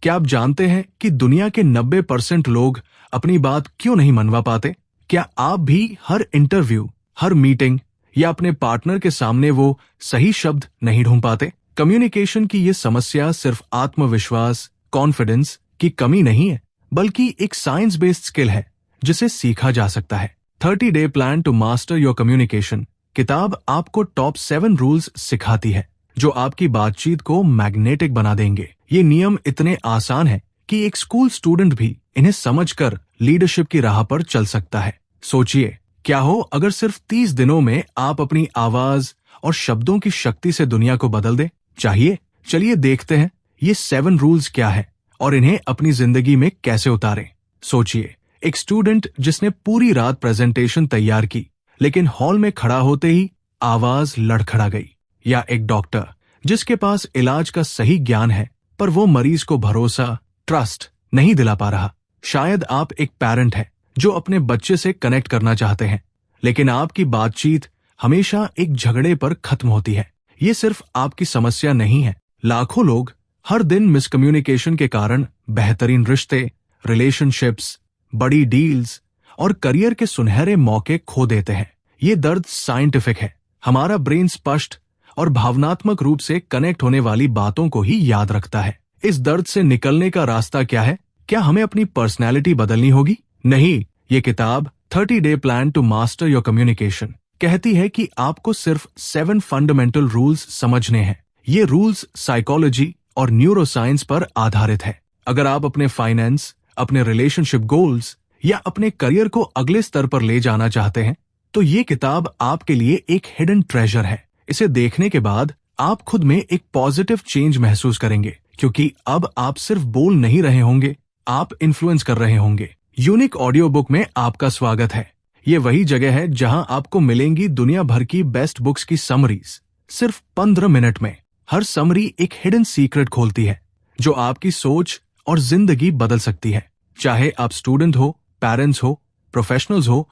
क्या आप जानते हैं कि दुनिया के 90% लोग अपनी बात क्यों नहीं मनवा पाते? क्या आप भी हर इंटरव्यू, हर मीटिंग या अपने पार्टनर के सामने वो सही शब्द नहीं ढूंढ पाते? कम्युनिकेशन की ये समस्या सिर्फ आत्मविश्वास, कॉन्फिडेंस की कमी नहीं है, बल्कि एक साइंस बेस्ड स्किल है जिसे सीखा जा सकता है। 30-day plan to master your communication किताब आपको टॉप 7 रूल्स सिखाती है जो आपकी बातचीत को मैग्नेटिक बना देंगे। ये नियम इतने आसान हैं कि एक स्कूल स्टूडेंट भी इन्हें समझकर लीडरशिप की राह पर चल सकता है। सोचिए, क्या हो अगर सिर्फ 30 दिनों में आप अपनी आवाज और शब्दों की शक्ति से दुनिया को बदल दें? चलिए देखते हैं ये 7 रूल्स क्या है और इन्हें अपनी जिंदगी में कैसे उतारें। सोचिए, एक स्टूडेंट जिसने पूरी रात प्रेजेंटेशन तैयार की लेकिन हॉल में खड़ा होते ही आवाज लड़खड़ा गई, या एक डॉक्टर जिसके पास इलाज का सही ज्ञान है पर वो मरीज को भरोसा, ट्रस्ट नहीं दिला पा रहा। शायद आप एक पेरेंट हैं जो अपने बच्चे से कनेक्ट करना चाहते हैं, लेकिन आपकी बातचीत हमेशा एक झगड़े पर खत्म होती है। ये सिर्फ आपकी समस्या नहीं है, लाखों लोग हर दिन मिसकम्युनिकेशन के कारण बेहतरीन रिश्ते, रिलेशनशिप्स, बड़ी डील्स और करियर के सुनहरे मौके खो देते हैं। ये दर्द साइंटिफिक है। हमारा ब्रेन स्पष्ट और भावनात्मक रूप से कनेक्ट होने वाली बातों को ही याद रखता है। इस दर्द से निकलने का रास्ता क्या है? क्या हमें अपनी पर्सनैलिटी बदलनी होगी? नहीं, ये किताब 30-day plan to master your communication कहती है कि आपको सिर्फ 7 फंडामेंटल रूल्स समझने हैं। ये रूल्स साइकोलॉजी और न्यूरोसाइंस पर आधारित है। अगर आप अपने फाइनेंस, अपने रिलेशनशिप गोल्स या अपने करियर को अगले स्तर पर ले जाना चाहते हैं, तो ये किताब आपके लिए एक हिडन ट्रेजर है। इसे देखने के बाद आप खुद में एक पॉजिटिव चेंज महसूस करेंगे, क्योंकि अब आप सिर्फ बोल नहीं रहे होंगे, आप इन्फ्लुएंस कर रहे होंगे। यूनिक ऑडियो बुक में आपका स्वागत है। ये वही जगह है जहां आपको मिलेंगी दुनिया भर की बेस्ट बुक्स की समरीज सिर्फ 15 मिनट में। हर समरी एक हिडन सीक्रेट खोलती है जो आपकी सोच और जिंदगी बदल सकती है। चाहे आप स्टूडेंट हो, पेरेंट्स हो, प्रोफेशनल्स हो,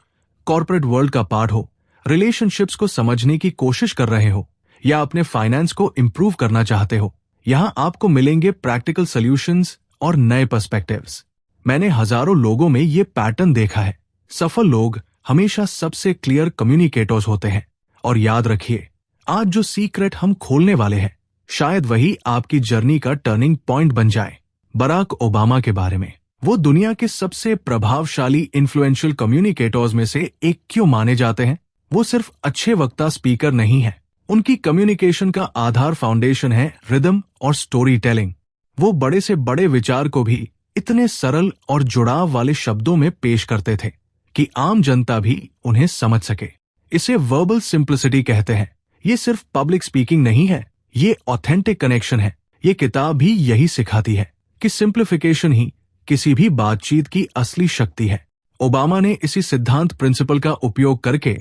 कॉर्पोरेट वर्ल्ड का पार्ट हो, रिलेशनशिप्स को समझने की कोशिश कर रहे हो या अपने फाइनेंस को इंप्रूव करना चाहते हो, यहाँ आपको मिलेंगे प्रैक्टिकल सॉल्यूशंस और नए पर्सपेक्टिव्स। मैंने हजारों लोगों में ये पैटर्न देखा है। सफल लोग हमेशा सबसे क्लियर कम्युनिकेटर्स होते हैं। और याद रखिए, आज जो सीक्रेट हम खोलने वाले हैं, शायद वही आपकी जर्नी का टर्निंग पॉइंट बन जाए। बराक ओबामा के बारे में। वो दुनिया के सबसे प्रभावशाली इन्फ्लुएंशियल कम्युनिकेटर्स में से एक क्यों माने जाते हैं? वो सिर्फ अच्छे वक्ता स्पीकर नहीं है, उनकी कम्युनिकेशन का आधार फाउंडेशन है रिदम और स्टोरी टेलिंग। वो बड़े से बड़े विचार को भी इतने सरल और जुड़ाव वाले शब्दों में पेश करते थे कि आम जनता भी उन्हें समझ सके। इसे वर्बल सिंप्लिसिटी कहते हैं। ये सिर्फ पब्लिक स्पीकिंग नहीं है, ये ऑथेंटिक कनेक्शन है। ये किताब भी यही सिखाती है कि सिंप्लीफिकेशन ही किसी भी बातचीत की असली शक्ति है। ओबामा ने इसी सिद्धांत प्रिंसिपल का उपयोग करके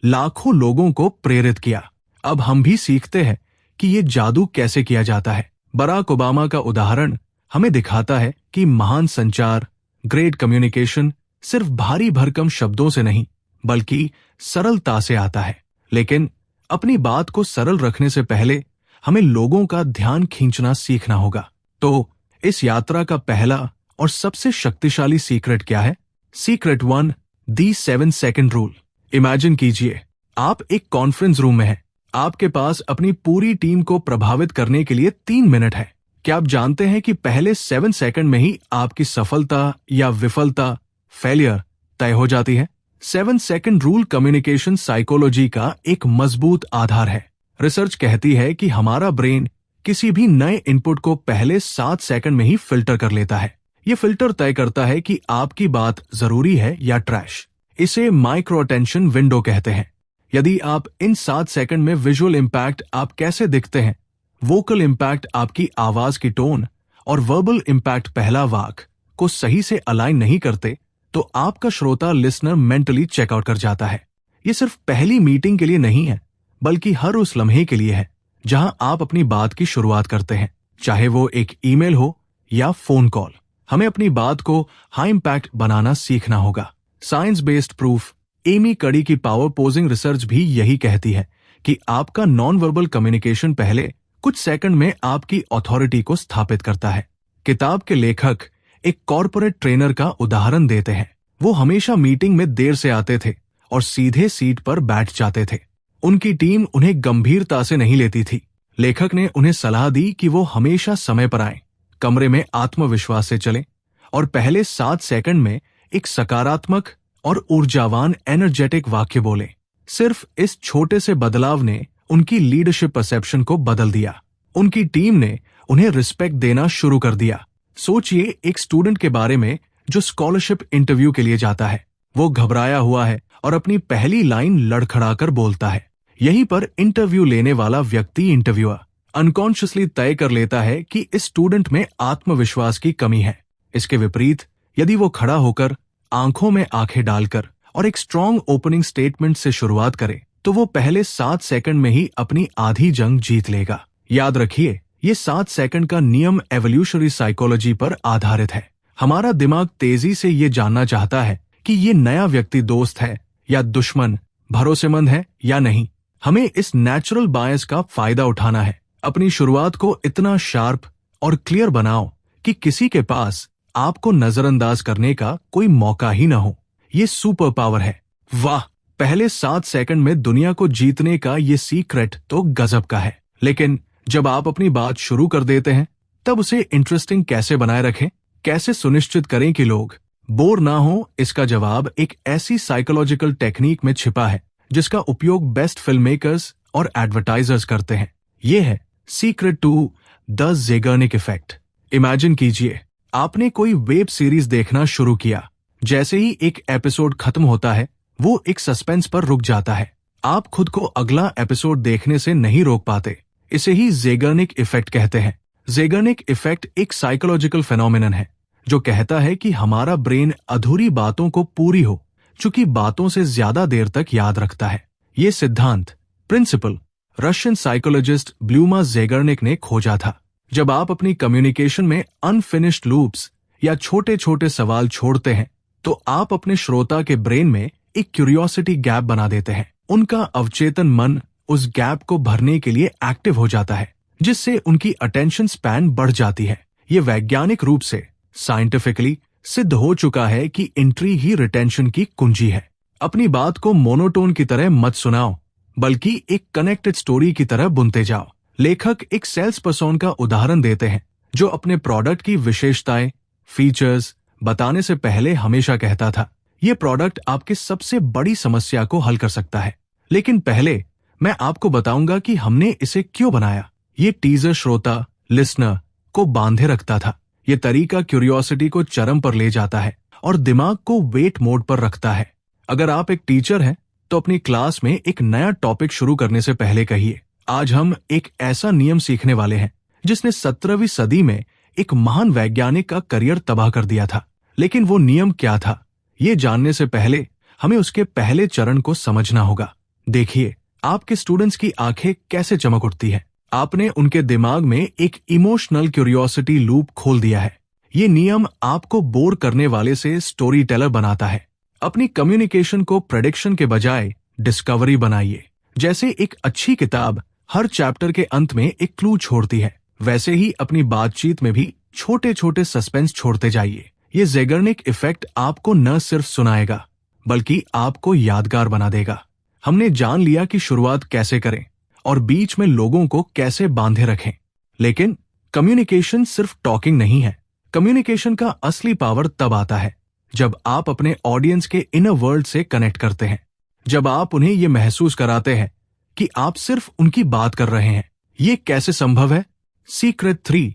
लाखों लोगों को प्रेरित किया। अब हम भी सीखते हैं कि ये जादू कैसे किया जाता है। बराक ओबामा का उदाहरण हमें दिखाता है कि महान संचार, ग्रेट कम्युनिकेशन सिर्फ भारी भरकम शब्दों से नहीं, बल्कि सरलता से आता है। लेकिन अपनी बात को सरल रखने से पहले हमें लोगों का ध्यान खींचना सीखना होगा। तो इस यात्रा का पहला और सबसे शक्तिशाली सीक्रेट क्या है? सीक्रेट 1, दी 7 सेकंड रूल। इमेजिन कीजिए, आप एक कॉन्फ्रेंस रूम में हैं। आपके पास अपनी पूरी टीम को प्रभावित करने के लिए 3 मिनट है। क्या आप जानते हैं कि पहले 7 सेकंड में ही आपकी सफलता या विफलता, फेलियर तय हो जाती है? 7 सेकंड रूल कम्युनिकेशन साइकोलॉजी का एक मजबूत आधार है। रिसर्च कहती है कि हमारा ब्रेन किसी भी नए इनपुट को पहले 7 सेकंड में ही फिल्टर कर लेता है। ये फिल्टर तय करता है कि आपकी बात जरूरी है या ट्रैश। इसे माइक्रो अटेंशन विंडो कहते हैं। यदि आप इन 7 सेकंड में विजुअल इंपैक्ट, आप कैसे दिखते हैं, वोकल इंपैक्ट, आपकी आवाज की टोन, और वर्बल इंपैक्ट, पहला वाक्य, को सही से अलाइन नहीं करते, तो आपका श्रोता, लिसनर मेंटली चेकआउट कर जाता है। ये सिर्फ पहली मीटिंग के लिए नहीं है, बल्कि हर उस लम्हे के लिए है जहां आप अपनी बात की शुरुआत करते हैं, चाहे वो एक ईमेल हो या फोन कॉल। हमें अपनी बात को हाई इंपैक्ट बनाना सीखना होगा। साइंस बेस्ड प्रूफ, एमी कड़ी की पावर पोजिंग रिसर्च भी यही कहती है कि आपका नॉन वर्बल कम्युनिकेशन पहले कुछ सेकंड में आपकी अथॉरिटी को स्थापित करता है। किताब के लेखक एक कॉर्पोरेट ट्रेनर का उदाहरण देते हैं। वो हमेशा मीटिंग में देर से आते थे और सीधे सीट पर बैठ जाते थे। उनकी टीम उन्हें गंभीरता से नहीं लेती थी। लेखक ने उन्हें सलाह दी कि वो हमेशा समय पर आएं, कमरे में आत्मविश्वास से चलें और पहले 7 सेकंड में एक सकारात्मक और ऊर्जावान एनर्जेटिक वाक्य बोलें। सिर्फ इस छोटे से बदलाव ने उनकी लीडरशिप परसेप्शन को बदल दिया। उनकी टीम ने उन्हें रिस्पेक्ट देना शुरू कर दिया। सोचिए एक स्टूडेंट के बारे में जो स्कॉलरशिप इंटरव्यू के लिए जाता है। वो घबराया हुआ है और अपनी पहली लाइन लड़खड़ाकर बोलता है। यहीं पर इंटरव्यू लेने वाला व्यक्ति, इंटरव्यूअर, अनकॉन्शियसली तय कर लेता है कि इस स्टूडेंट में आत्मविश्वास की कमी है। इसके विपरीत यदि वो खड़ा होकर, आंखों में आंखें डालकर और एक स्ट्रॉन्ग ओपनिंग स्टेटमेंट से शुरुआत करे तो वो पहले 7 सेकंड में ही अपनी आधी जंग जीत लेगा। याद रखिए, ये 7 सेकंड का नियम एवोल्यूशनरी साइकोलॉजी पर आधारित है। हमारा दिमाग तेजी से ये जानना चाहता है कि ये नया व्यक्ति दोस्त है या दुश्मन, भरोसेमंद है या नहीं। हमें इस नेचुरल बायस का फायदा उठाना है। अपनी शुरुआत को इतना शार्प और क्लियर बनाओ कि किसी के पास आपको नजरअंदाज करने का कोई मौका ही ना हो। ये सुपर पावर है। वाह, पहले 7 सेकंड में दुनिया को जीतने का ये सीक्रेट तो गजब का है। लेकिन जब आप अपनी बात शुरू कर देते हैं तब उसे इंटरेस्टिंग कैसे बनाए रखें? कैसे सुनिश्चित करें कि लोग बोर ना हो? इसका जवाब एक ऐसी साइकोलॉजिकल टेक्निक में छिपा है जिसका उपयोग बेस्ट फिल्म मेकर्स और एडवर्टाइजर्स करते हैं। ये है secret to the Zeigarnik effect. Imagine कीजिए, आपने कोई वेब सीरीज देखना शुरू किया। जैसे ही एक एपिसोड खत्म होता है, वो एक सस्पेंस पर रुक जाता है। आप खुद को अगला एपिसोड देखने से नहीं रोक पाते। इसे ही ज़ेगार्निक इफेक्ट कहते हैं। ज़ेगार्निक इफेक्ट एक साइकोलॉजिकल फेनोमेनन है जो कहता है कि हमारा ब्रेन अधूरी बातों को पूरी हो चुकी बातों से ज्यादा देर तक याद रखता है। ये सिद्धांत, प्रिंसिपल, रशियन साइकोलॉजिस्ट ब्लूमा ज़ेगार्निक ने खोजा था। जब आप अपनी कम्युनिकेशन में अनफिनिश्ड लूप्स या छोटे छोटे सवाल छोड़ते हैं तो आप अपने श्रोता के ब्रेन में एक क्यूरियोसिटी गैप बना देते हैं। उनका अवचेतन मन उस गैप को भरने के लिए एक्टिव हो जाता है, जिससे उनकी अटेंशन स्पैन बढ़ जाती है। ये वैज्ञानिक रूप से साइंटिफिकली सिद्ध हो चुका है कि एंट्री ही रिटेंशन की कुंजी है। अपनी बात को मोनोटोन की तरह मत सुनाओ, बल्कि एक कनेक्टेड स्टोरी की तरह बुनते जाओ। लेखक एक सेल्स पर्सन का उदाहरण देते हैं जो अपने प्रोडक्ट की विशेषताएं, फीचर्स बताने से पहले हमेशा कहता था, ये प्रोडक्ट आपकी सबसे बड़ी समस्या को हल कर सकता है, लेकिन पहले मैं आपको बताऊंगा कि हमने इसे क्यों बनाया। ये टीजर श्रोता, लिसनर को बांधे रखता था। ये तरीका क्यूरियोसिटी को चरम पर ले जाता है और दिमाग को वेट मोड पर रखता है। अगर आप एक टीचर हैं तो अपनी क्लास में एक नया टॉपिक शुरू करने से पहले कहिए, आज हम एक ऐसा नियम सीखने वाले हैं जिसने 17वीं सदी में एक महान वैज्ञानिक का करियर तबाह कर दिया था। लेकिन वो नियम क्या था, ये जानने से पहले हमें उसके पहले चरण को समझना होगा। देखिए, आपके स्टूडेंट्स की आंखें कैसे चमक उठती है। आपने उनके दिमाग में एक इमोशनल क्यूरियोसिटी लूप खोल दिया है। ये नियम आपको बोर करने वाले से स्टोरी टेलर बनाता है। अपनी कम्युनिकेशन को प्रेडिक्शन के बजाय डिस्कवरी बनाइए। जैसे एक अच्छी किताब हर चैप्टर के अंत में एक क्लू छोड़ती है, वैसे ही अपनी बातचीत में भी छोटे छोटे सस्पेंस छोड़ते जाइए। ये ज़ेगार्निक इफेक्ट आपको न सिर्फ सुनाएगा बल्कि आपको यादगार बना देगा। हमने जान लिया कि शुरुआत कैसे करें और बीच में लोगों को कैसे बांधे रखें। लेकिन कम्युनिकेशन सिर्फ टॉकिंग नहीं है। कम्युनिकेशन का असली पावर तब आता है जब आप अपने ऑडियंस के इनर वर्ल्ड से कनेक्ट करते हैं, जब आप उन्हें ये महसूस कराते हैं कि आप सिर्फ उनकी बात कर रहे हैं। ये कैसे संभव है? Secret 3,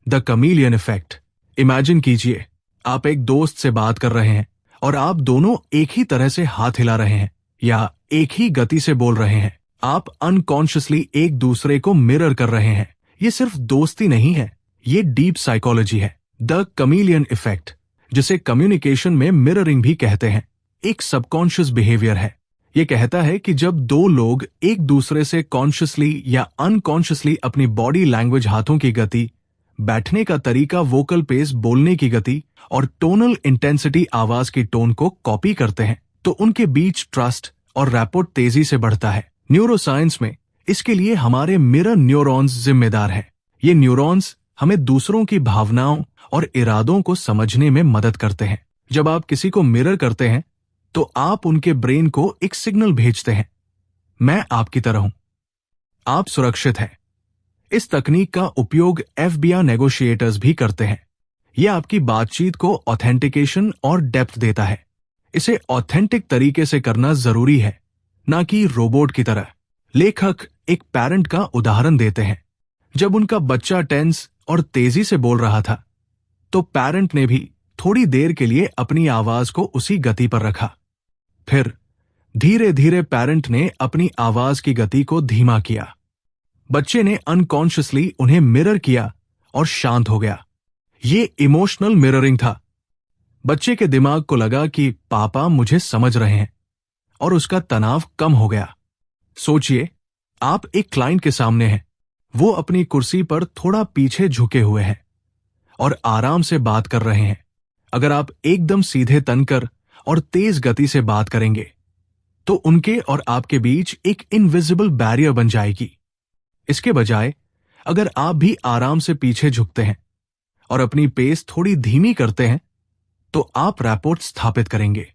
the chameleon effect. Imagine कीजिए, आप एक दोस्त से बात कर रहे हैं और आप दोनों एक ही तरह से हाथ हिला रहे हैं या एक ही गति से बोल रहे हैं। आप अनकॉन्शियसली एक दूसरे को मिरर कर रहे हैं। ये सिर्फ दोस्ती नहीं है, ये डीप साइकोलॉजी है, द कमीलियन इफेक्ट, जिसे कम्युनिकेशन में मिररिंग भी कहते हैं। एक सबकॉन्शियस बिहेवियर है। ये कहता है कि जब दो लोग एक दूसरे से कॉन्शियसली या अनकॉन्शियसली अपनी बॉडी लैंग्वेज, हाथों की गति, बैठने का तरीका, वोकल पेस, बोलने की गति और टोनल इंटेंसिटी, आवाज की टोन को कॉपी करते हैं, तो उनके बीच ट्रस्ट और रैपोर्ट तेजी से बढ़ता है। न्यूरोसाइंस में इसके लिए हमारे मिरर न्यूरॉन्स जिम्मेदार हैं। ये न्यूरॉन्स हमें दूसरों की भावनाओं और इरादों को समझने में मदद करते हैं। जब आप किसी को मिरर करते हैं तो आप उनके ब्रेन को एक सिग्नल भेजते हैं, मैं आपकी तरह हूं, आप सुरक्षित हैं। इस तकनीक का उपयोग एफबीआई नेगोशिएटर्स भी करते हैं। यह आपकी बातचीत को ऑथेंटिकेशन और डेप्थ देता है। इसे ऑथेंटिक तरीके से करना जरूरी है, ना कि रोबोट की तरह। लेखक एक पेरेंट का उदाहरण देते हैं। जब उनका बच्चा टेंस और तेजी से बोल रहा था तो पेरेंट ने भी थोड़ी देर के लिए अपनी आवाज को उसी गति पर रखा। फिर धीरे धीरे पेरेंट ने अपनी आवाज की गति को धीमा किया। बच्चे ने अनकॉन्शियसली उन्हें मिरर किया और शांत हो गया। ये इमोशनल मिररिंग था। बच्चे के दिमाग को लगा कि पापा मुझे समझ रहे हैं और उसका तनाव कम हो गया। सोचिए, आप एक क्लाइंट के सामने हैं। वो अपनी कुर्सी पर थोड़ा पीछे झुके हुए हैं और आराम से बात कर रहे हैं। अगर आप एकदम सीधे तनकर और तेज गति से बात करेंगे तो उनके और आपके बीच एक इनविजिबल बैरियर बन जाएगी। इसके बजाय अगर आप भी आराम से पीछे झुकते हैं और अपनी पेस थोड़ी धीमी करते हैं तो आप रैपोर्ट स्थापित करेंगे।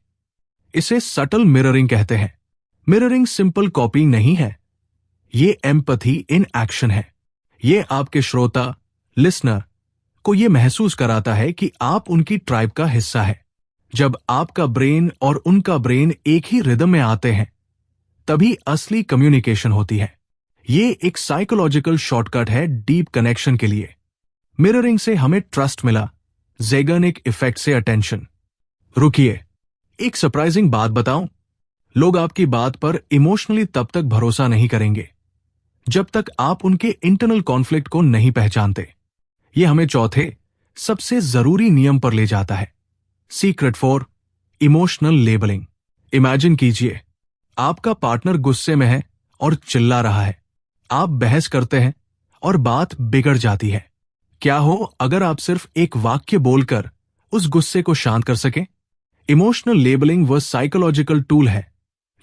इसे सटल मिररिंग कहते हैं। मिररिंग सिंपल कॉपिंग नहीं है, ये एम्पैथी इन एक्शन है। ये आपके श्रोता, लिसनर को ये महसूस कराता है कि आप उनकी ट्राइब का हिस्सा है। जब आपका ब्रेन और उनका ब्रेन एक ही रिदम में आते हैं तभी असली कम्युनिकेशन होती है। ये एक साइकोलॉजिकल शॉर्टकट है डीप कनेक्शन के लिए। मिररिंग से हमें ट्रस्ट मिला, ज़ेगानिक इफेक्ट से अटेंशन। रुकिए, एक सरप्राइजिंग बात बताऊं। लोग आपकी बात पर इमोशनली तब तक भरोसा नहीं करेंगे जब तक आप उनके इंटरनल कॉन्फ्लिक्ट को नहीं पहचानते। यह हमें चौथे सबसे जरूरी नियम पर ले जाता है, secret for emotional labelling. Imagine कीजिए, आपका पार्टनर गुस्से में है और चिल्ला रहा है। आप बहस करते हैं और बात बिगड़ जाती है। क्या हो अगर आप सिर्फ एक वाक्य बोलकर उस गुस्से को शांत कर सकें? इमोशनल लेबलिंग वह साइकोलॉजिकल टूल है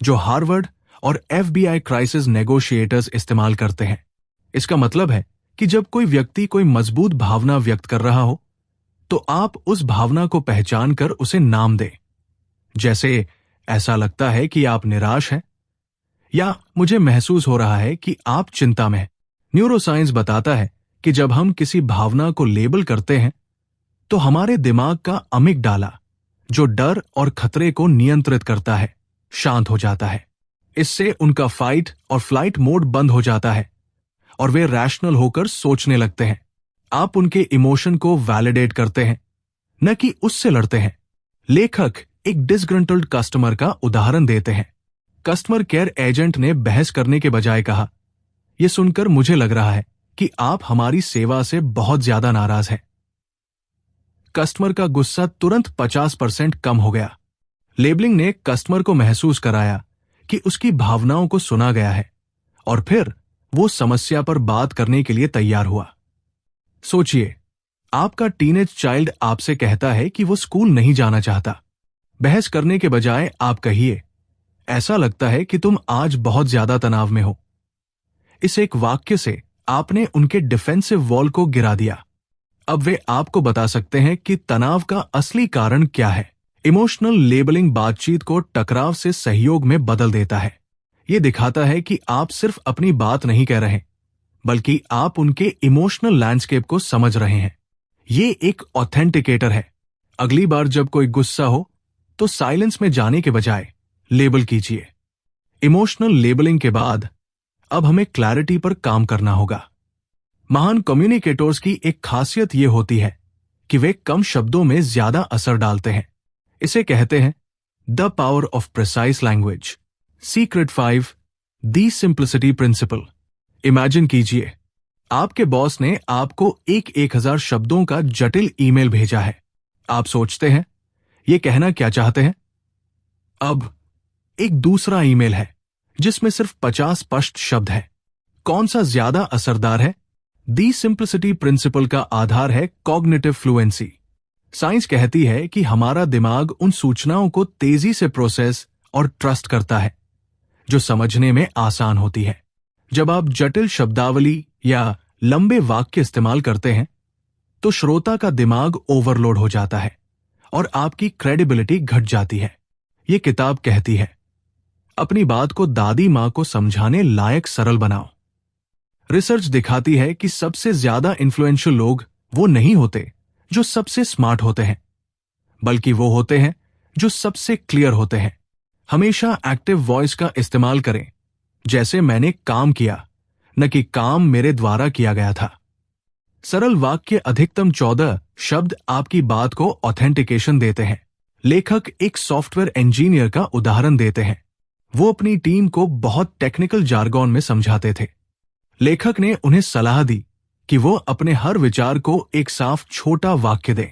जो हार्वर्ड और एफबीआई क्राइसिस नेगोशिएटर्स इस्तेमाल करते हैं। इसका मतलब है कि जब कोई व्यक्ति कोई मजबूत भावना व्यक्त कर रहा हो तो आप उस भावना को पहचान कर उसे नाम दें। जैसे, ऐसा लगता है कि आप निराश हैं, या मुझे महसूस हो रहा है कि आप चिंता में हैं। न्यूरोसाइंस बताता है कि जब हम किसी भावना को लेबल करते हैं तो हमारे दिमाग का अमिगडाला, जो डर और खतरे को नियंत्रित करता है, शांत हो जाता है। इससे उनका फाइट और फ्लाइट मोड बंद हो जाता है और वे रैशनल होकर सोचने लगते हैं। आप उनके इमोशन को वैलिडेट करते हैं, न कि उससे लड़ते हैं। लेखक एक डिसग्रंटल्ड कस्टमर का उदाहरण देते हैं। कस्टमर केयर एजेंट ने बहस करने के बजाय कहा, यह सुनकर मुझे लग रहा है कि आप हमारी सेवा से बहुत ज्यादा नाराज हैं। कस्टमर का गुस्सा तुरंत 50% कम हो गया। लेबलिंग ने कस्टमर को महसूस कराया कि उसकी भावनाओं को सुना गया है और फिर वो समस्या पर बात करने के लिए तैयार हुआ। सोचिए, आपका टीनेज चाइल्ड आपसे कहता है कि वो स्कूल नहीं जाना चाहता। बहस करने के बजाय आप कहिए, ऐसा लगता है कि तुम आज बहुत ज्यादा तनाव में हो। इस एक वाक्य से आपने उनके डिफेंसिव वॉल को गिरा दिया। अब वे आपको बता सकते हैं कि तनाव का असली कारण क्या है। इमोशनल लेबलिंग बातचीत को टकराव से सहयोग में बदल देता है। यह दिखाता है कि आप सिर्फ अपनी बात नहीं कह रहे, बल्कि आप उनके इमोशनल लैंडस्केप को समझ रहे हैं। ये एक ऑथेंटिकेटर है। अगली बार जब कोई गुस्सा हो तो साइलेंस में जाने के बजाय लेबल कीजिए। इमोशनल लेबलिंग के बाद अब हमें क्लैरिटी पर काम करना होगा। महान कम्युनिकेटर्स की एक खासियत यह होती है कि वे कम शब्दों में ज्यादा असर डालते हैं। इसे कहते हैं the power of precise language. Secret 5, the simplicity principle. Imagine कीजिए, आपके बॉस ने आपको 1000 शब्दों का जटिल ईमेल भेजा है। आप सोचते हैं, ये कहना क्या चाहते हैं? अब एक दूसरा ईमेल है जिसमें सिर्फ 50 स्पष्ट शब्द है। कौन सा ज्यादा असरदार है? दी सिंप्लिसिटी प्रिंसिपल का आधार है कॉग्निटिव फ्लुएंसी। साइंस कहती है कि हमारा दिमाग उन सूचनाओं को तेजी से प्रोसेस और ट्रस्ट करता है जो समझने में आसान होती है। जब आप जटिल शब्दावली या लंबे वाक्य इस्तेमाल करते हैं तो श्रोता का दिमाग ओवरलोड हो जाता है और आपकी क्रेडिबिलिटी घट जाती है। ये किताब कहती है, अपनी बात को दादी मां को समझाने लायक सरल बनाओ। रिसर्च दिखाती है कि सबसे ज्यादा इन्फ्लुएंशियल लोग वो नहीं होते जो सबसे स्मार्ट होते हैं, बल्कि वो होते हैं जो सबसे क्लियर होते हैं। हमेशा एक्टिव वॉइस का इस्तेमाल करें, जैसे मैंने काम किया, न कि काम मेरे द्वारा किया गया था। सरल वाक्य अधिकतम 14 शब्द आपकी बात को ऑथेंटिकेशन देते हैं। लेखक एक सॉफ्टवेयर इंजीनियर का उदाहरण देते हैं। वो अपनी टीम को बहुत टेक्निकल जार्गन में समझाते थे। लेखक ने उन्हें सलाह दी कि वो अपने हर विचार को एक साफ छोटा वाक्य दें।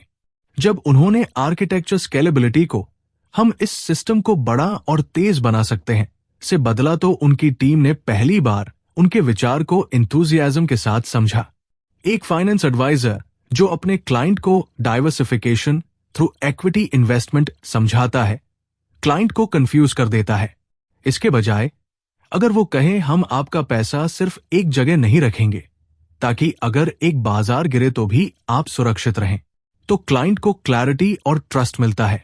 जब उन्होंने आर्किटेक्चर स्केलेबिलिटी को, हम इस सिस्टम को बड़ा और तेज बना सकते हैं, से बदला, तो उनकी टीम ने पहली बार उनके विचार को इंथुजियाज्म के साथ समझा। एक फाइनेंस एडवाइजर जो अपने क्लाइंट को डाइवर्सिफिकेशन थ्रू इक्विटी इन्वेस्टमेंट समझाता है, क्लाइंट को कंफ्यूज कर देता है। इसके बजाय अगर वो कहे, हम आपका पैसा सिर्फ एक जगह नहीं रखेंगे ताकि अगर एक बाजार गिरे तो भी आप सुरक्षित रहें, तो क्लाइंट को क्लैरिटी और ट्रस्ट मिलता है।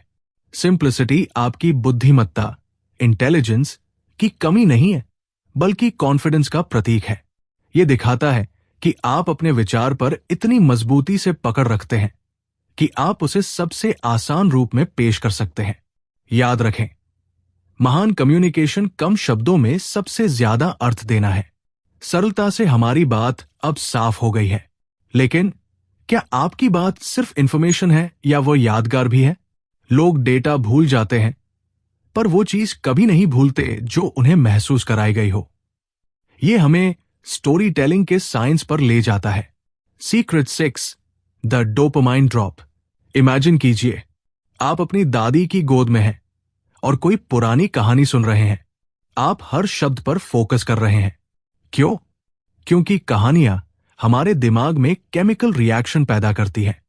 सिंप्लिसिटी आपकी बुद्धिमत्ता, इंटेलिजेंस की कमी नहीं है, बल्कि कॉन्फिडेंस का प्रतीक है। यह दिखाता है कि आप अपने विचार पर इतनी मजबूती से पकड़ रखते हैं कि आप उसे सबसे आसान रूप में पेश कर सकते हैं। याद रखें, महान कम्युनिकेशन कम शब्दों में सबसे ज्यादा अर्थ देना है। सरलता से हमारी बात अब साफ हो गई है, लेकिन क्या आपकी बात सिर्फ इंफॉर्मेशन है या वो यादगार भी है? लोग डेटा भूल जाते हैं, पर वो चीज कभी नहीं भूलते जो उन्हें महसूस कराई गई हो। ये हमें स्टोरी टेलिंग के साइंस पर ले जाता है। Secret 6, the dopamine drop. Imagine कीजिए, आप अपनी दादी की गोद में हैं और कोई पुरानी कहानी सुन रहे हैं। आप हर शब्द पर फोकस कर रहे हैं। क्यों? क्योंकि कहानियां हमारे दिमाग में केमिकल रिएक्शन पैदा करती है।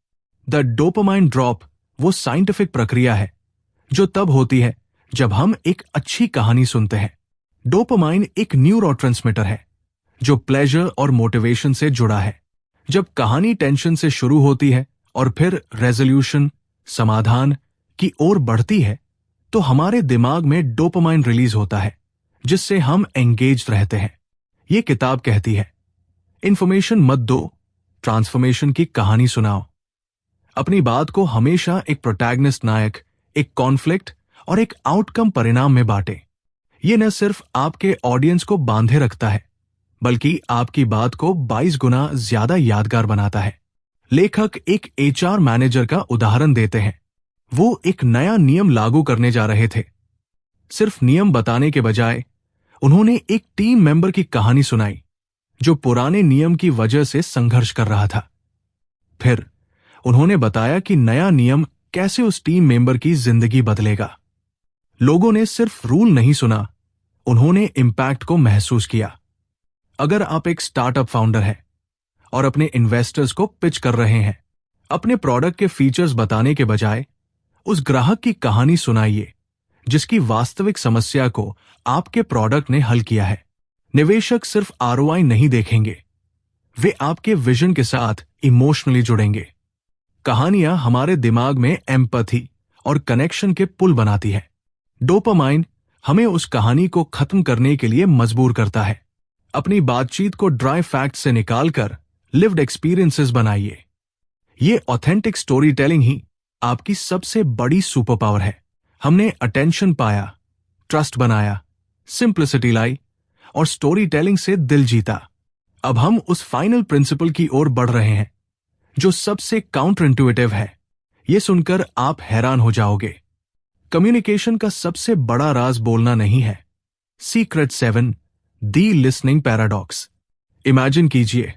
द डोपामाइन ड्रॉप वो साइंटिफिक प्रक्रिया है जो तब होती है जब हम एक अच्छी कहानी सुनते हैं। डोपामाइन एक न्यूरोट्रांसमीटर है जो प्लेजर और मोटिवेशन से जुड़ा है। जब कहानी टेंशन से शुरू होती है और फिर रेजोल्यूशन, समाधान की ओर बढ़ती है, तो हमारे दिमाग में डोपामाइन रिलीज होता है, जिससे हम एंगेज रहते हैं। यह किताब कहती है, इंफॉर्मेशन मत दो, ट्रांसफॉर्मेशन की कहानी सुनाओ। अपनी बात को हमेशा एक प्रोटैगनिस्ट नायक, एक कॉन्फ्लिक्ट और एक आउटकम परिणाम में बांटे। यह न सिर्फ आपके ऑडियंस को बांधे रखता है, बल्कि आपकी बात को 22 गुना ज्यादा यादगार बनाता है। लेखक एक एचआर मैनेजर का उदाहरण देते हैं। वो एक नया नियम लागू करने जा रहे थे। सिर्फ नियम बताने के बजाय उन्होंने एक टीम मेंबर की कहानी सुनाई जो पुराने नियम की वजह से संघर्ष कर रहा था। फिर उन्होंने बताया कि नया नियम कैसे उस टीम मेंबर की जिंदगी बदलेगा। लोगों ने सिर्फ रूल नहीं सुना, उन्होंने इंपैक्ट को महसूस किया। अगर आप एक स्टार्टअप फाउंडर हैं और अपने इन्वेस्टर्स को पिच कर रहे हैं, अपने प्रोडक्ट के फीचर्स बताने के बजाय उस ग्राहक की कहानी सुनाइए जिसकी वास्तविक समस्या को आपके प्रोडक्ट ने हल किया है। निवेशक सिर्फ आरओआई नहीं देखेंगे, वे आपके विजन के साथ इमोशनली जुड़ेंगे। कहानियां हमारे दिमाग में एम्पैथी और कनेक्शन के पुल बनाती है। डोपामाइन हमें उस कहानी को खत्म करने के लिए मजबूर करता है। अपनी बातचीत को ड्राई फैक्ट से निकालकर लिव्ड एक्सपीरियंसेस बनाइए। ये ऑथेंटिक स्टोरी टेलिंग ही आपकी सबसे बड़ी सुपर पावर है। हमने अटेंशन पाया, ट्रस्ट बनाया, सिंप्लिसिटी लाई और स्टोरी टेलिंग से दिल जीता। अब हम उस फाइनल प्रिंसिपल की ओर बढ़ रहे हैं जो सबसे काउंटर इंट्यूटिव है। यह सुनकर आप हैरान हो जाओगे। कम्युनिकेशन का सबसे बड़ा राज बोलना नहीं है। सीक्रेट 7, दी लिसनिंग पैराडॉक्स। इमेजिन कीजिए,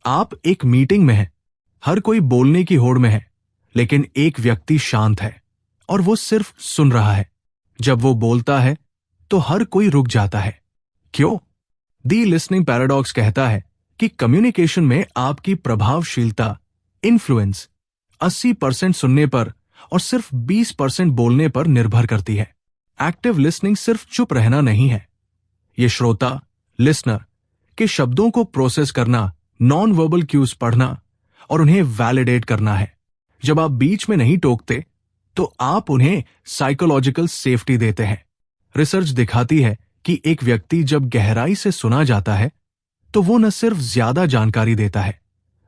आप एक मीटिंग में हैं, हर कोई बोलने की होड़ में है, लेकिन एक व्यक्ति शांत है और वो सिर्फ सुन रहा है। जब वो बोलता है तो हर कोई रुक जाता है। क्यों? दी लिसनिंग पैराडॉक्स कहता है कि कम्युनिकेशन में आपकी प्रभावशीलता, इन्फ्लुएंस 80% सुनने पर और सिर्फ 20% बोलने पर निर्भर करती है। एक्टिव लिसनिंग सिर्फ चुप रहना नहीं है, ये श्रोता, लिसनर के शब्दों को प्रोसेस करना, नॉन वर्बल क्यूज पढ़ना और उन्हें वैलिडेट करना है। जब आप बीच में नहीं टोकते तो आप उन्हें साइकोलॉजिकल सेफ्टी देते हैं। रिसर्च दिखाती है कि एक व्यक्ति जब गहराई से सुना जाता है तो वो न सिर्फ ज्यादा जानकारी देता है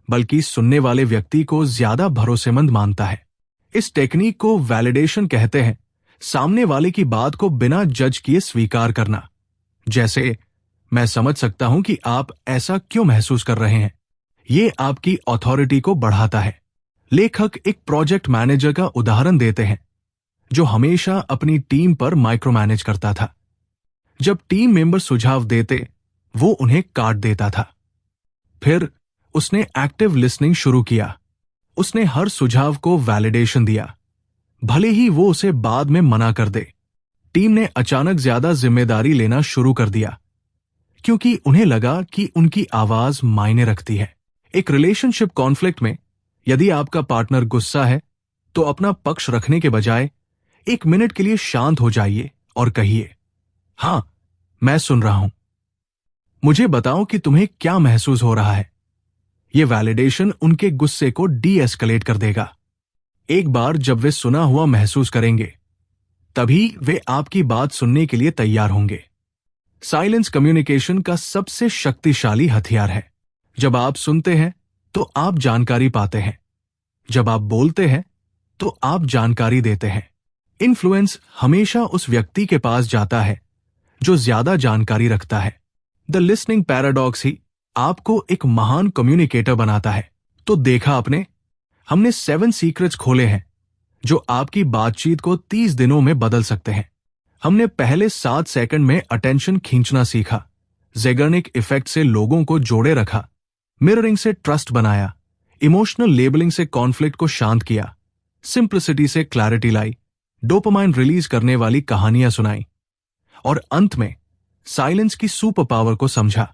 बल्कि सुनने वाले व्यक्ति को ज्यादा भरोसेमंद मानता है। इस टेक्निक को वैलिडेशन कहते हैं, सामने वाले की बात को बिना जज किए स्वीकार करना। जैसे, मैं समझ सकता हूं कि आप ऐसा क्यों महसूस कर रहे हैं। ये आपकी अथॉरिटी को बढ़ाता है। लेखक एक प्रोजेक्ट मैनेजर का उदाहरण देते हैं जो हमेशा अपनी टीम पर माइक्रो मैनेज करता था। जब टीम मेंबर सुझाव देते वो उन्हें काट देता था। फिर उसने एक्टिव लिसनिंग शुरू किया। उसने हर सुझाव को वैलिडेशन दिया, भले ही वो उसे बाद में मना कर दे। टीम ने अचानक ज्यादा जिम्मेदारी लेना शुरू कर दिया क्योंकि उन्हें लगा कि उनकी आवाज मायने रखती है। एक रिलेशनशिप कॉन्फ्लिक्ट में यदि आपका पार्टनर गुस्सा है तो अपना पक्ष रखने के बजाय 1 मिनट के लिए शांत हो जाइए और कहिए, हां, मैं सुन रहा हूं, मुझे बताओ कि तुम्हें क्या महसूस हो रहा है। यह वैलिडेशन उनके गुस्से को डी एस्केलेट कर देगा। एक बार जब वे सुना हुआ महसूस करेंगे तभी वे आपकी बात सुनने के लिए तैयार होंगे। साइलेंस कम्युनिकेशन का सबसे शक्तिशाली हथियार है। जब आप सुनते हैं तो आप जानकारी पाते हैं, जब आप बोलते हैं तो आप जानकारी देते हैं। इन्फ्लुएंस हमेशा उस व्यक्ति के पास जाता है जो ज्यादा जानकारी रखता है। द लिसनिंग पैराडॉक्स ही आपको एक महान कम्युनिकेटर बनाता है। तो देखा आपने, हमने 7 सीक्रेट्स खोले हैं जो आपकी बातचीत को 30 दिनों में बदल सकते हैं। हमने पहले 7 सेकंड में अटेंशन खींचना सीखा, ज़ेगर्निक इफेक्ट से लोगों को जोड़े रखा, मिररिंग से ट्रस्ट बनाया, इमोशनल लेबलिंग से कॉन्फ्लिक्ट को शांत किया, सिंप्लिसिटी से क्लैरिटी लाई, डोपामाइन रिलीज करने वाली कहानियां सुनाई और अंत में साइलेंस की सुपर पावर को समझा।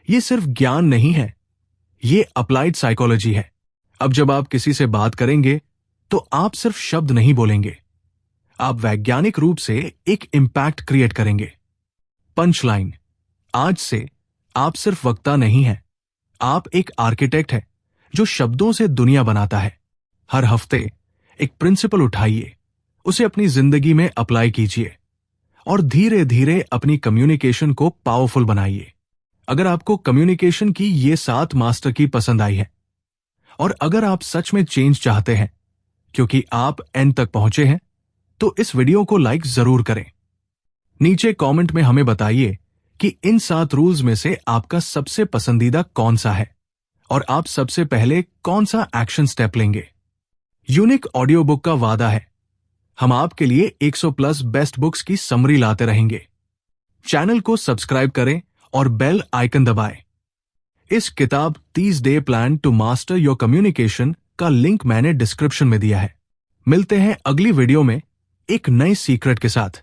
ये सिर्फ ज्ञान नहीं है, ये अप्लाइड साइकोलॉजी है। अब जब आप किसी से बात करेंगे तो आप सिर्फ शब्द नहीं बोलेंगे, आप वैज्ञानिक रूप से एक इंपैक्ट क्रिएट करेंगे। पंचलाइन, आज से आप सिर्फ वक्ता नहीं हैं, आप एक आर्किटेक्ट हैं जो शब्दों से दुनिया बनाता है। हर हफ्ते एक प्रिंसिपल उठाइए, उसे अपनी जिंदगी में अप्लाई कीजिए और धीरे धीरे अपनी कम्युनिकेशन को पावरफुल बनाइए। अगर आपको कम्युनिकेशन की ये 7 मास्टर की पसंद आई है और अगर आप सच में चेंज चाहते हैं क्योंकि आप एंड तक पहुंचे हैं, तो इस वीडियो को लाइक जरूर करें। नीचे कमेंट में हमें बताइए कि इन 7 रूल्स में से आपका सबसे पसंदीदा कौन सा है और आप सबसे पहले कौन सा एक्शन स्टेप लेंगे। यूनिक ऑडियो बुक का वादा है, हम आपके लिए 100+ बेस्ट बुक्स की समरी लाते रहेंगे। चैनल को सब्सक्राइब करें और बेल आइकन दबाएं। इस किताब 30 day plan to master your communication का लिंक मैंने डिस्क्रिप्शन में दिया है। मिलते हैं अगली वीडियो में एक नए सीक्रेट के साथ।